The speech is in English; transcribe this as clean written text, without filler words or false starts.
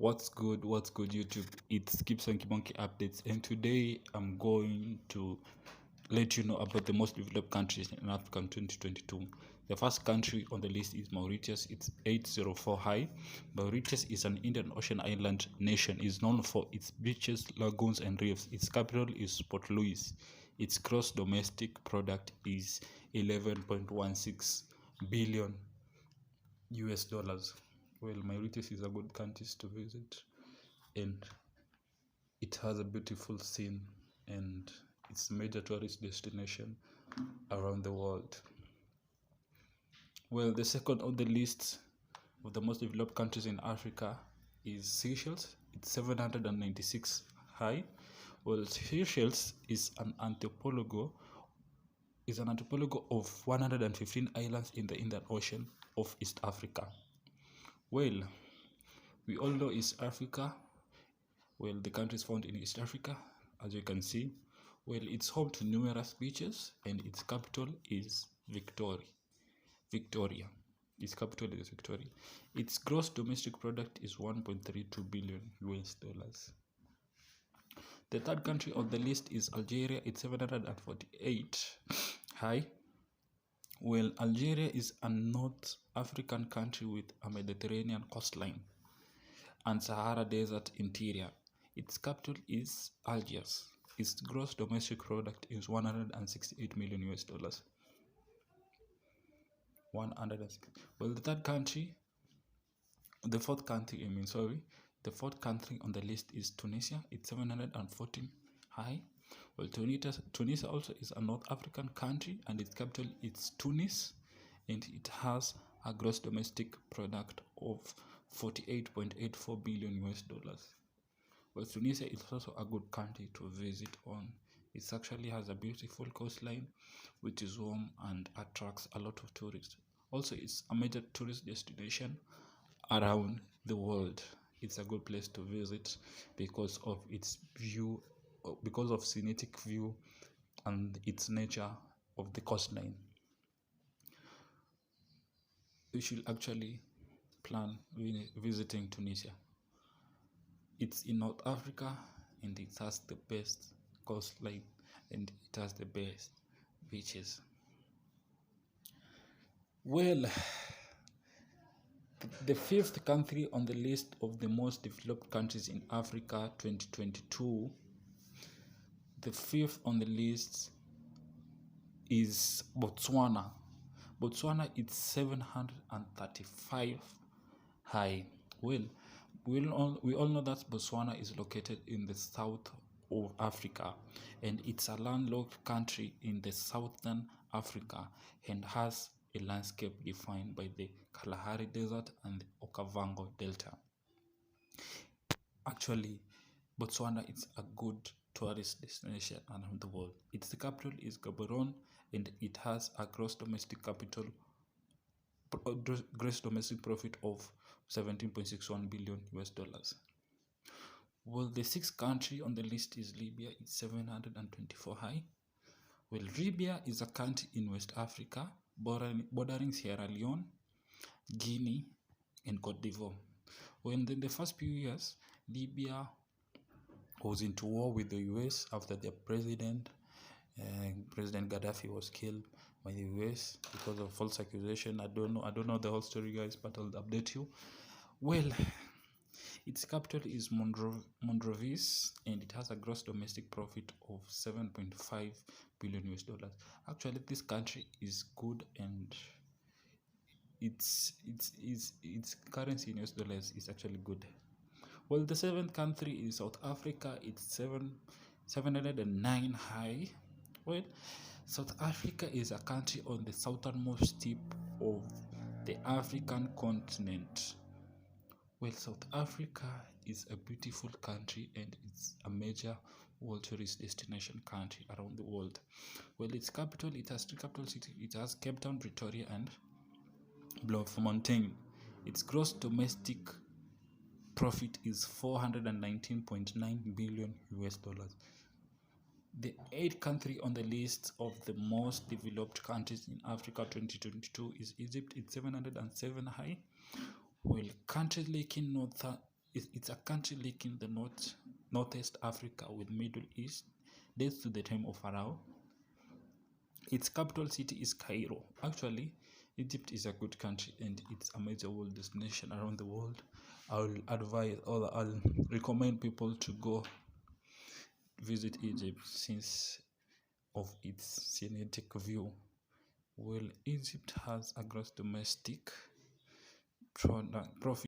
What's good, YouTube? It's Gibson Kibonki Updates, and today I'm going to let you know about the most developed countries in Africa in 2022. The first country on the list is Mauritius. It's 804 high. Mauritius is an Indian Ocean island nation. It's known for its beaches, lagoons, and reefs. Its capital is Port Louis. Its gross domestic product is 11.16 billion US dollars. Well, Mauritius is a good country to visit, and it has a beautiful scene, and it's a major tourist destination around the world. Well, the second on the list of the most developed countries in Africa is Seychelles. It's 796 high. Well, Seychelles is an archipelago of 115 islands in the Indian Ocean of East Africa. Well, we all know East Africa. Well, the country is found in East Africa, as you can see. Well, it's home to numerous beaches, and its capital is Victoria. Its capital is Victoria. Its gross domestic product is 1.32 billion US dollars. The third country on the list is Algeria. It's 748 high. Well, Algeria is a North African country with a Mediterranean coastline and Sahara Desert interior. Its capital is Algiers. Its gross domestic product is 168 million US dollars. 160. Well, the fourth country on the list is Tunisia. It's 714 high. Well, Tunisia also is a North African country, and its capital is Tunis, and it has a gross domestic product of 48.84 billion US dollars. Well, Tunisia is also a good country to visit on. It actually has a beautiful coastline, which is warm and attracts a lot of tourists. Also, it's a major tourist destination around the world. It's a good place to visit because of its view, because of scenic view and its nature of the coastline. You should actually plan visiting Tunisia. It's in North Africa, and it has the best coastline, and it has the best beaches. Well, the fifth country on the list of the most developed countries in Africa 2022, the fifth on the list is Botswana. Botswana is 735 high. Well, we all know that Botswana is located in the south of Africa, and it's a landlocked country in the southern Africa and has a landscape defined by the Kalahari Desert and the Okavango Delta. Actually, Botswana is a good tourist destination around the world. Its capital is Gaborone, and it has a gross domestic profit of 17.61 billion US dollars. Well, the sixth country on the list is Libya. It's 724 high. Well, Libya is a country in West Africa, bordering Sierra Leone, Guinea, and Cote d'Ivoire. Well, in the first few years, Libya was into war with the US after their President Gaddafi was killed by the US because of false accusation. I don't know the whole story, guys, but I'll update you. Well, its capital is Monrovia, and it has a gross domestic profit of 7.5 billion US dollars. Actually, this country is good, and its currency in US dollars is actually good. Well, the seventh country is South Africa. It's 709 high. Well, South Africa is a country on the southernmost tip of the African continent. Well, South Africa is a beautiful country, and it's a major world tourist destination country around the world. Well, it has two capital cities. It has Cape Town, Pretoria, and Bloemfontein. Its gross domestic profit is 419.9 billion US dollars. The eighth country on the list of the most developed countries in Africa 2022 is Egypt. It's 707 high. Well, countries lacking It's a country linking the northeast Africa with Middle East dates to the time of Pharaoh. Its capital city is Cairo. Actually, Egypt is a good country and it's a major world destination around the world. I'll recommend people to go visit Egypt since of its scenic view. Well, Egypt has a gross domestic product profit